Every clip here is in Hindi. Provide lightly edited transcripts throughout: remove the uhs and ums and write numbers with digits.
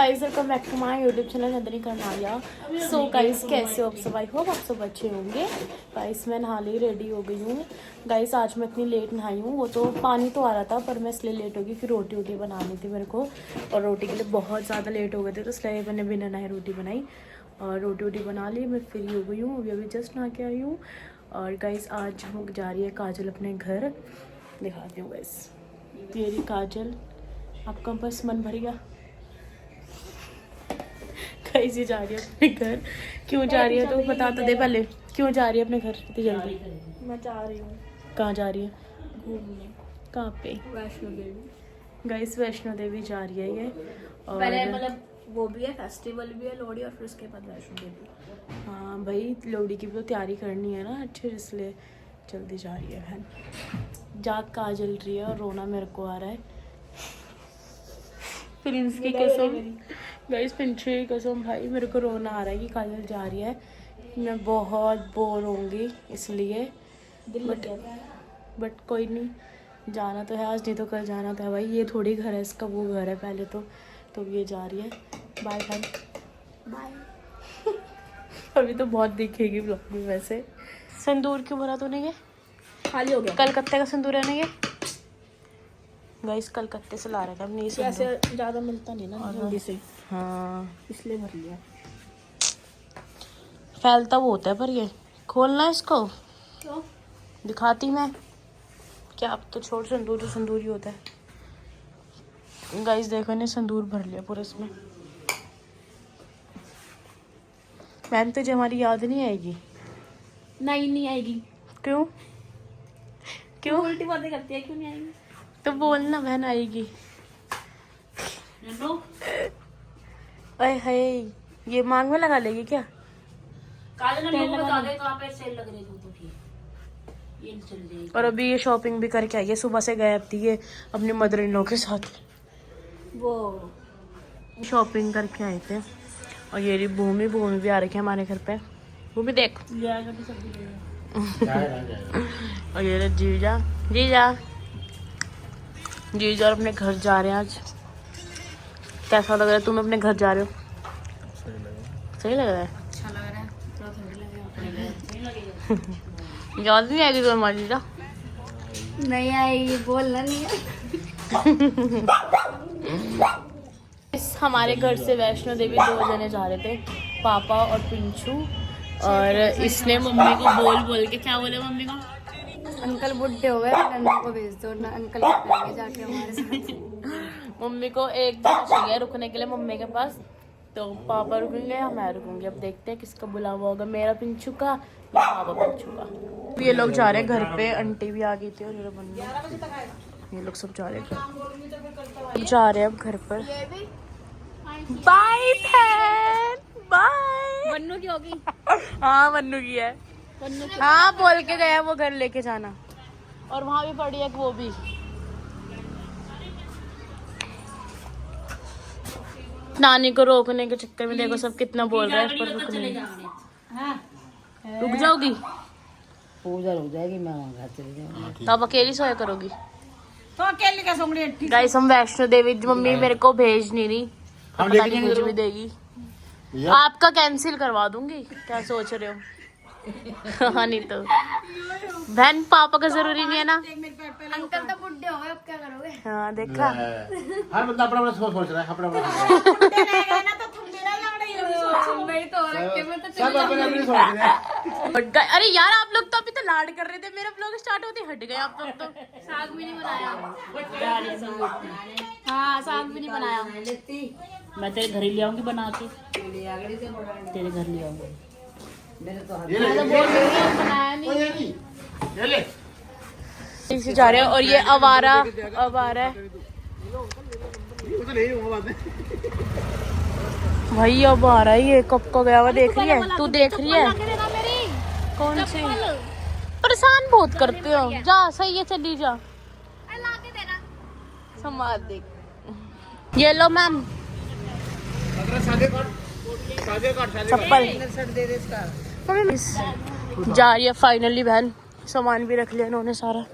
Guys welcome back to my YouTube channel Nandini Karnalia. So guys कैसे हो आप सब? आई होप आप सब अच्छे होंगे। गाइस मैं नहा ली रेडी हो गई हूँ। गाइस आज मैं इतनी लेट नहाई हूँ, वो तो पानी तो आ रहा था पर मैं इसलिए लेट हो गई, फिर रोटी वोटी बनानी थी मेरे को और रोटी के लिए बहुत ज़्यादा लेट हो गए थे तो इसलिए मैंने बिना नहाए रोटी बनाई और रोटी वोटी बना ली। मैं फ्री हो गई हूँ, अभी जस्ट नहा के आई हूँ। और गाइस आज हम जा रही है काजल अपने घर, दिखाती हूँ गाइस। मेरी काजल, आपका बस मन भर गया। कैसे जा रही है अपने घर? क्यों जा रही है तो बता तो दे पहले, क्यों जा रही है अपने घर इतनी जल्दी? मैं जा रही हूँ कहाँ जा रही है? घूमने। कहाँ पे? वैष्णो देवी। गाइस वैष्णो देवी जा रही है ये। और पहले मतलब वो भी है, फेस्टिवल भी है लोहड़ी, और फिर उसके बाद वैष्णो देवी। हाँ भाई, लोहड़ी की भी तो तैयारी करनी है ना अच्छे, इसलिए जल्दी जा रही है बहन। जाग काजल रही है और रोना मेरे को आ रहा है। प्रिंस की कसम, गाइस प्रिंस की कसम भाई मेरे को रोना आ रहा है कि काजल जा रही है। मैं बहुत बोर होंगी इसलिए, बट कोई नहीं, जाना तो है आज, नहीं तो कल जाना तो है भाई। ये थोड़ी घर है इसका, वो घर है पहले तो ये जा रही है। Bye bye bye. अभी तो बहुत दिखेगी ब्लॉग में वैसे। सिंदूर क्यों भरा तूने? ये खाली हो गया। कलकत्ते का सिंदूर है ना ये? गाइस कलकत्ते से ला रहा था अपनी, ऐसे ज़्यादा मिलता नहीं ना जल्दी से, हाँ इसलिए भर लिया। फैलता वो होता है पर ये खोलना इसको क्यों? दिखाती मैं क्या, अब तो छोड़, सिंदूर तो सिंदूर ही होता है। गाइस देखो इन्हें सिंदूर भर लिया पूरा इसमें। मैम तुझे हमारी याद नहीं आएगी? नहीं आएगी। क्यों क्यों? उल्टी बातें करती है, क्यों नहीं आएगी? तो बोलना बहन आएगी। अरे हाय, ये मांग में लगा लेगी क्या? काजल ने लोगों को बता दे कहाँ पे सेल लग रही थी, तो ठीक ये चल जाएगी। और अभी ये शॉपिंग भी करके आई है, सुबह से गायब थी ये अपनी मदर इन लॉ के साथ। वो शॉपिंग करके आए थे। और ये रही भूमि भी आ रखी है हमारे घर पे। भूमि देख। और ये रहे जीजा और अपने घर जा रहे हैं आज। कैसा लग रहा है? तुम अपने घर जा रहे हो? सही लग रहा है। अच्छा लग रहा है, थोड़ा ठंडी लगेगा। याद नहीं आएगी तुम्हें हमारी जीजा? नहीं आएगी, बोलना नहीं है। हमारे घर से वैष्णो देवी 2 जने जा रहे थे, पापा और पिंचू। और इसने मम्मी को बोल के, क्या बोले मम्मी को? अंकल बुढ़े हो गए, नन्नू को भेज दो ना, अंकल करेंगे जाके हमारे साथ। मम्मी को एक दिन चाहिए रुकने के लिए मम्मी के पास, तो पापा रुकेंगे या मैं रुकूंगी। अब देखते हैं किसका बुलावा होगा, मेरा पिंचू का या पापा पिंचू का। ये लोग जा रहे हैं घर पे, आंटी भी आ गई थी और ये लोग सब जा रहे हैं अब घर पर। बाय बहन, बाय। मन्नू की होगी। हाँ मन्नू की है। हाँ बोल के गया वो घर लेके जाना। और वहाँ भी पड़ी है वो भी। नानी को रोकने के चक्कर में देखो सब कितना बोल रहा है, पर रुकने। रुक जाओगी? पूजा रुक जाएगी, मैं वहाँ घर चली जाऊंगी। तो आप अकेली सोया करोगी? तो अकेले का सोंगड़ी। गाइस हम वैष्णो देवी, मम्मी मेरे को भेज नहीं रही, पता नहीं मुझे भी देगी। आपका कैंसिल करवा दूंगी, क्या सोच रहे हो? हाँ नहीं तो बहन, पापा का जरूरी नहीं है ना? अंकल तो बुढ़े हो गए, अब क्या करोगे? हाँ देखा, हर बंदा अपना अपना सोच रहा है, अपना अपना नहीं तो रखे में तो सब अपने अपने सोच रहे हैं। अरे यार आप लोग तो अभी तो लाड कर रहे थे, मेरा ब्लॉग स्टार्ट होते हट गए आप लोग तो। साग भी नहीं बनाया। हाँ साग भी नहीं बनाया। मैं तेरे घर ही ले आऊंगी बना के, तेरे घर ले आऊंगी। ये ले, बनाया नहीं। ये ले। इसे जा रहे हैं और ये आवारा है। वो तो नहीं हुआ बात है। भाई अब आ रहा है ये, कब का गया हुआ देख रही है तू? देख रही है कौन सी? परेशान बहुत करते हो, जा सही है चली जा। संभाल देख। ये लो मैम चप्पल। जा रही है फाइनली बहन, सामान भी रख लिया इन्होंने सारा।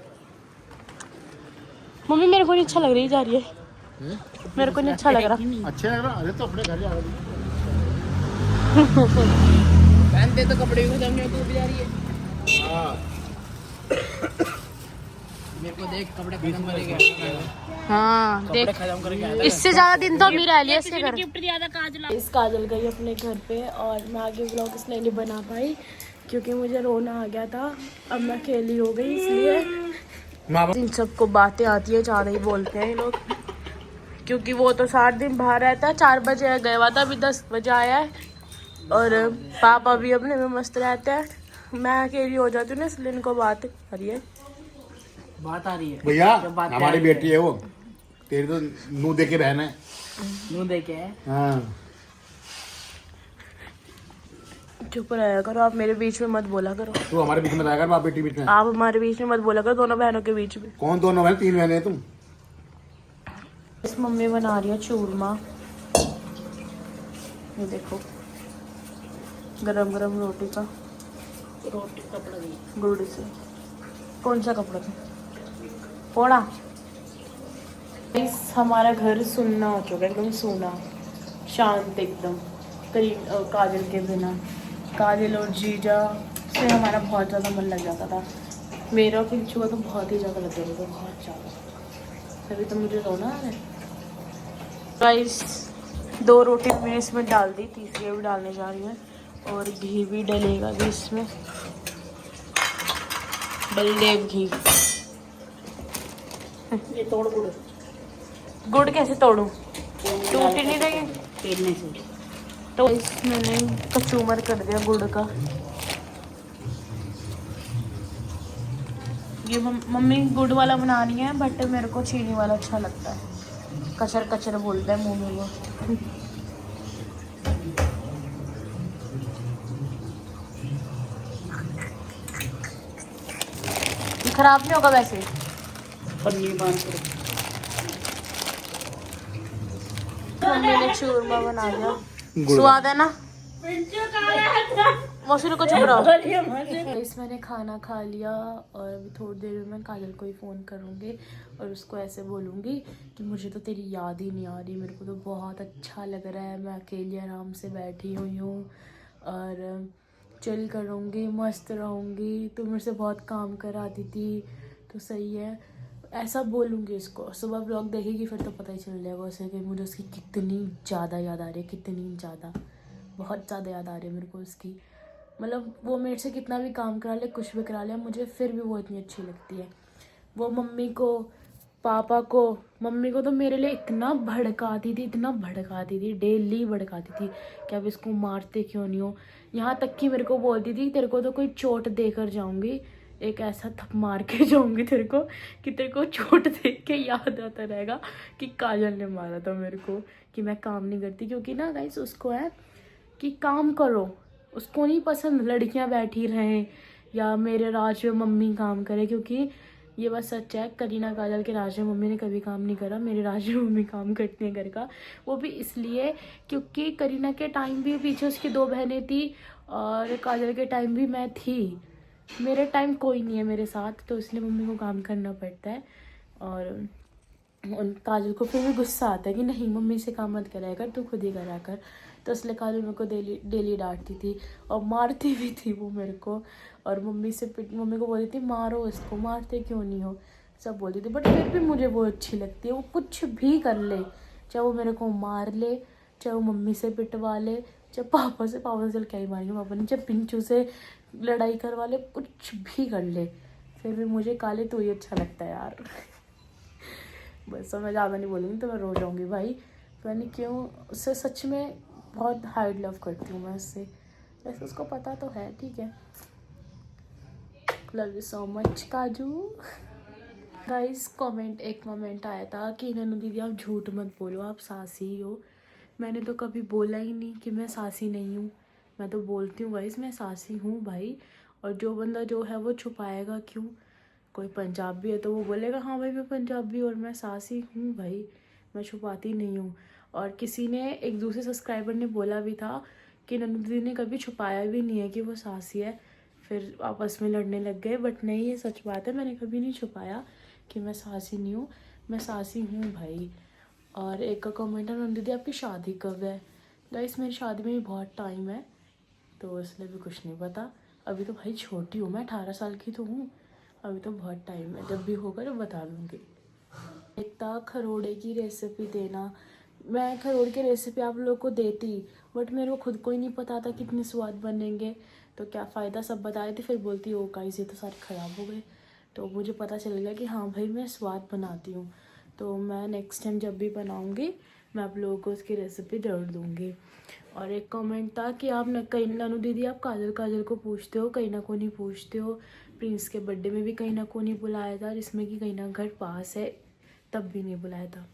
मम्मी मेरे को नहीं अच्छा लग रही, जा रही है मेरे को नहीं अच्छा लग रहा। अच्छे लग रहा। अरे तो अपने घर जा रही पहनते तो कपड़े भी खत्म नहीं होते, भी जा रही है। हाँ मेरे को देख कपड़े खत्म करके हाँ कपड़े देख, खत्म करके आया था। इससे ज्यादा दिन तो अभी रह लिया इसके घर। गिफ्ट दिया था काजल। इस काजल गई अपने घर पे और मैं आगे व्लॉग इसलिए नहीं बना पाई क्योंकि मुझे रोना आ गया था। अब मैं अकेली हो गई इसलिए। इन सबको बातें आती है, ज़्यादा ही बोलते हैं ये लोग, क्योंकि वो तो 7 दिन बाहर रहता है। 4 बजे गया हुआ था, अभी 10 बजे आया है। और पापा भी अपने में मस्त रहते हैं, मैं अकेली हो जाती हूँ ना, इसलिए इनको बात आ रही है। बात आ रही है भैया, जब बात हमारी आ रही बेटी है वो, तेरी तो मुंह देखे बहन है। मुंह देखे है। हाँ चुप रहा करो आप, मेरे बीच में मत बोला करो। तू हमारे बीच में रहेगा, बाप बेटी बीच में। आप हमारे बीच में मत बोला करो, दोनों बहनों के बीच में। कौन दोनों बहन? 3 बहनें हैं तुम। इस मम्मी बना रही है चूरमा, ये देखो, गरम गरम रोटी का, रोटी कपड़ा दी। गुड़ से। कौन सा कपड़ा था? पोड़ा। इस हमारा घर सुनना हो चुका है, एकदम सूना शांत एकदम, काजल के बिना। काजल और जीजा से हमारा बहुत ज़्यादा मन लग जाता था। मेरा पिंचू का तो बहुत ही ज़्यादा लग गया था, बहुत ज़्यादा। तभी तो मुझे रोना आ रहा है। गाइस 2 रोटी मैंने इसमें डाल दी, तीसरी भी डालने जा रही है और घी भी डलेगा अभी इसमें, बलदेव घी। ये तोड़ गुड़ गुड़ कैसे तोड़ूं? टूट ही नहीं रही। पेड़ने से। तो मैंने कचूमर कर दिया गुड़ का। ये मम्मी गुड़ वाला बना रही है, बट मेरे को चीनी वाला अच्छा लगता है। कचर कचर बोलता है मुंह में वो। खराब नहीं होगा वैसे। पन्नी बांध कर मम्मी ने चूरमा बना दिया, स्वाद है ना? मौसम को चुप रहो। इस मैंने खाना खा लिया और अभी थोड़ी देर में मैं काजल को ही फ़ोन करूँगी और उसको ऐसे बोलूँगी कि मुझे तो तेरी याद ही नहीं आ रही, मेरे को तो बहुत अच्छा लग रहा है, मैं अकेली आराम से बैठी हुई हूँ और चिल करूँगी, मस्त रहूँगी, तू मेरे से बहुत काम कराती थी तो सही है, ऐसा बोलूँगी इसको। सुबह ब्लॉग देखेगी फिर तो पता ही चल जाएगा उसे कि मुझे उसकी कितनी ज़्यादा याद आ रही है, कितनी ज़्यादा, बहुत ज़्यादा याद आ रही है मेरे को उसकी। मतलब वो मेरे से कितना भी काम करा ले, कुछ भी करा ले, मुझे फिर भी वो इतनी अच्छी लगती है। वो मम्मी को, पापा को, मम्मी को तो मेरे लिए इतना भड़काती थी, इतना भड़काती थी, डेली भड़काती थी कि अब इसको मारते क्यों नहीं हो। यहाँ तक कि मेरे को बोलती थी तेरे को तो कोई चोट देकर जाऊँगी, एक ऐसा थप मार के जाऊँगी तेरे को कि तेरे को चोट देख के याद आता रहेगा कि काजल ने मारा था मेरे को, कि मैं काम नहीं करती। क्योंकि ना गाइस उसको है कि काम करो, उसको नहीं पसंद लड़कियां बैठी रहें या मेरे राज में मम्मी काम करे। क्योंकि ये बस सच है, करीना काजल के राज में मम्मी ने कभी काम नहीं करा, मेरे राज में मम्मी काम करती हैं घर का। वो भी इसलिए क्योंकि करीना के टाइम भी पीछे उसकी 2 बहनें थी और काजल के टाइम भी मैं थी, मेरे टाइम कोई नहीं है मेरे साथ, तो इसलिए मम्मी को काम करना पड़ता है। और उन काजल को फिर भी गुस्सा आता है कि नहीं मम्मी से काम मत कराया कर, तू खुद ही करा कर। तो इसलिए काजल मेरे को डेली डांटती थी और मारती भी थी वो मेरे को। और मम्मी को बोलती थी मारो इसको, मारते क्यों नहीं हो, सब बोलती थी। बट फिर भी मुझे वो अच्छी लगती है, वो कुछ भी कर ले, चाहे वो मेरे को मार ले, चाहे वो मम्मी से पिटवा ले, चाहे पापा से क्या ही मारेंगे पापा ने, चाहे पिंचू से लड़ाई करवा ले, कुछ भी कर ले, फिर भी मुझे काले तो ही अच्छा लगता है यार। बस मैं ज़्यादा नहीं बोलूँगी तो मैं रो जाऊँगी भाई, पता नहीं क्यों, उससे सच में बहुत हार्ड लव करती हूँ मैं उससे, वैसे उसको पता तो है। ठीक है, लव यू सो मच काजू। गाइस एक कमेंट आया था कि नन्नू दीदी आप झूठ मत बोलो, आप सासी हो। मैंने तो कभी बोला ही नहीं कि मैं सासी नहीं हूँ, मैं तो बोलती हूँ गाइस मैं सासी हूँ भाई। और जो बंदा जो है वो छुपाएगा क्यों? कोई पंजाबी है तो वो बोलेगा हाँ भाई मैं पंजाबी और मैं सासी हूँ भाई, मैं छुपाती नहीं हूँ। और किसी ने, एक दूसरे सब्सक्राइबर ने बोला भी था कि नन्नू दीदी ने कभी छुपाया भी नहीं है कि वो सासी है, फिर आपस में लड़ने लग गए। बट नहीं, ये सच बात है, मैंने कभी नहीं छुपाया कि मैं सासी नहीं हूँ, मैं सासी हूँ भाई। और एक का कमेंट है नंद दीदी आपकी शादी कब है। गाइस मेरी शादी में भी बहुत टाइम है, तो इसलिए भी कुछ नहीं पता। अभी तो भाई छोटी हूँ मैं, 18 साल की तो हूँ, अभी तो बहुत टाइम है, जब भी होगा तो बता दूँगी। एक था खरोड़े की रेसिपी देना। मैं खरोड़ की रेसिपी आप लोगों को देती, बट मेरे को खुद को ही नहीं पता था कितने स्वाद बनेंगे, तो क्या फ़ायदा, सब बताए थे, फिर बोलती ओ गाइस ये तो सारे ख़राब हो गए। तो मुझे पता चल गया कि हाँ भाई मैं स्वाद बनाती हूँ, तो मैं नेक्स्ट टाइम जब भी बनाऊँगी मैं आप लोगों को उसकी रेसिपी ज़रूर दूँगी। और एक कमेंट था कि आप न कहीं नानू दीदी आप काजल को पूछते हो, कहीं ना को नहीं पूछते हो। प्रिंस के बर्थडे में भी कहीं ना को नहीं बुलाया था, जिसमें कि कहीं ना घर पास है, तब भी नहीं बुलाया था।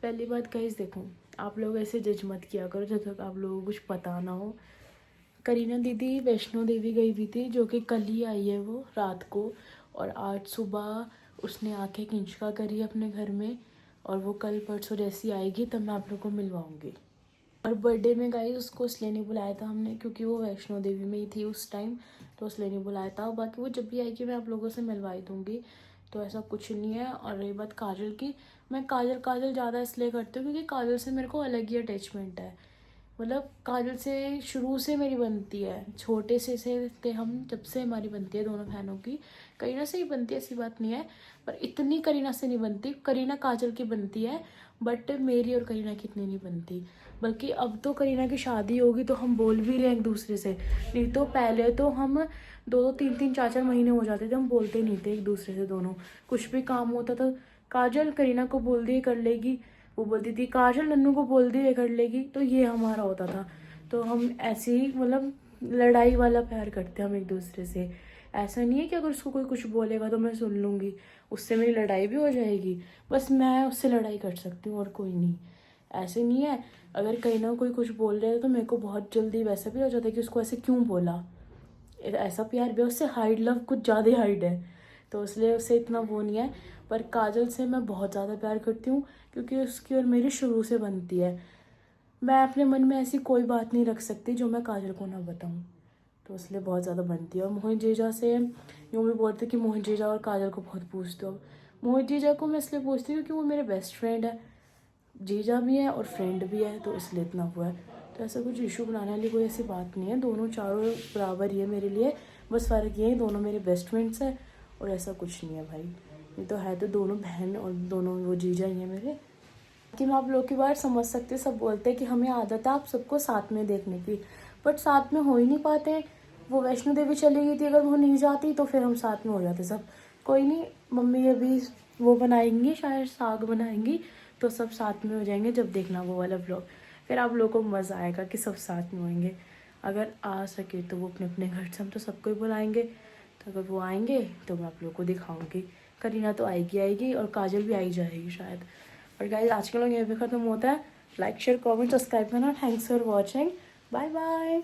पहली बात गाइस देखो, आप लोग ऐसे जज मत किया करो जब तक आप लोगों को कुछ पता ना हो। करीना दीदी वैष्णो देवी गई हुई थी, जो कि कल ही आई है वो रात को, और आज सुबह उसने आके किंचका करी अपने घर में, और वो कल परसों जैसी आएगी तब मैं आप लोगों को मिलवाऊंगी। और बर्थडे में गाइस उसको इसलिए नहीं बुलाया था हमने क्योंकि वो वैष्णो देवी में ही थी उस टाइम, तो इसलिए नहीं बुलाया था। बाकी वो जब भी आएगी मैं आप लोगों से मिलवाई दूँगी, तो ऐसा कुछ नहीं है। और रही बात काजल की, मैं काजल ज़्यादा इसलिए करती हूँ क्योंकि काजल से मेरे को अलग ही अटैचमेंट है। मतलब काजल से शुरू से मेरी बनती है, छोटे से थे हम, जब से हमारी बनती है दोनों बहनों की। करीना से ही बनती है ऐसी बात नहीं है, पर इतनी करीना से नहीं बनती। करीना काजल की बनती है, बट मेरी और करीना की इतनी नहीं बनती। बल्कि अब तो करीना की शादी होगी तो हम बोल भी रहे हैं एक दूसरे से, नहीं तो पहले तो हम 2-3 4 महीने हो जाते थे हम बोलते नहीं थे एक दूसरे से। दोनों कुछ भी काम होता था काजल करीना को बोल दिए कर लेगी, वो बोलती थी काजल नन्नू को बोल दिए कर लेगी, तो ये हमारा होता था। तो हम ऐसे ही मतलब लड़ाई वाला प्यार करते हैं हम एक दूसरे से। ऐसा नहीं है कि अगर उसको कोई कुछ बोलेगा तो मैं सुन लूँगी, उससे मेरी लड़ाई भी हो जाएगी, बस मैं उससे लड़ाई कर सकती हूँ और कोई नहीं। ऐसे नहीं है, अगर कहीं ना कोई कुछ बोल रहा है तो मेरे को बहुत जल्दी वैसा भी हो जाता है कि उसको ऐसे क्यों बोला। ऐसा प्यार भी उससे हाइड लव कुछ ज़्यादा ही हाइड है, तो इसलिए उससे इतना वो नहीं है। पर काजल से मैं बहुत ज़्यादा प्यार करती हूँ क्योंकि उसकी और मेरी शुरू से बनती है। मैं अपने मन में ऐसी कोई बात नहीं रख सकती जो मैं काजल को ना बताऊँ, तो इसलिए बहुत ज़्यादा बनती है। और मोहित जीजा से यूँ भी बोलते कि मोहित जीजा और काजल को बहुत पूछते हो। मोहित जीजा को मैं इसलिए पूछती हूँ क्योंकि वो मेरे बेस्ट फ्रेंड है, जीजा भी है और फ्रेंड भी है, तो इसलिए इतना हुआ है। तो ऐसा कुछ इशू बनाने वाली कोई ऐसी बात नहीं है, दोनों चारों बराबर ही है मेरे लिए। बस फ़र्क ये है दोनों मेरे बेस्ट फ्रेंड्स हैं, और ऐसा कुछ नहीं है भाई। ये तो है तो दोनों बहन और दोनों वो जीजा ही हैं मेरे। कि मैं आप लोग की बात समझ सकती, सब बोलते हैं कि हमें आदत है आप सबको साथ में देखने की, बट साथ में हो ही नहीं पाते। वो वैष्णो देवी चली गई थी, अगर वो नहीं जाती तो फिर हम साथ में हो जाते सब। कोई नहीं, मम्मी अभी वो बनाएंगी, शायद साग बनाएंगी, तो सब साथ में हो जाएंगे जब देखना वो वाला ब्लॉग। फिर आप लोगों को मज़ा आएगा कि सब साथ में होंगे। अगर आ सके तो वो अपने अपने घर से, हम तो सबको ही बुलाएंगे, तो अगर वो आएंगे तो मैं आप लोगों को दिखाऊंगी। करीना तो आएगी और काजल भी आई जाएगी शायद। और गाइस आज के लोग यहीं पे ख़त्म होता है। लाइक शेयर कमेंट सब्सक्राइब करना। Thanks for watching, bye bye.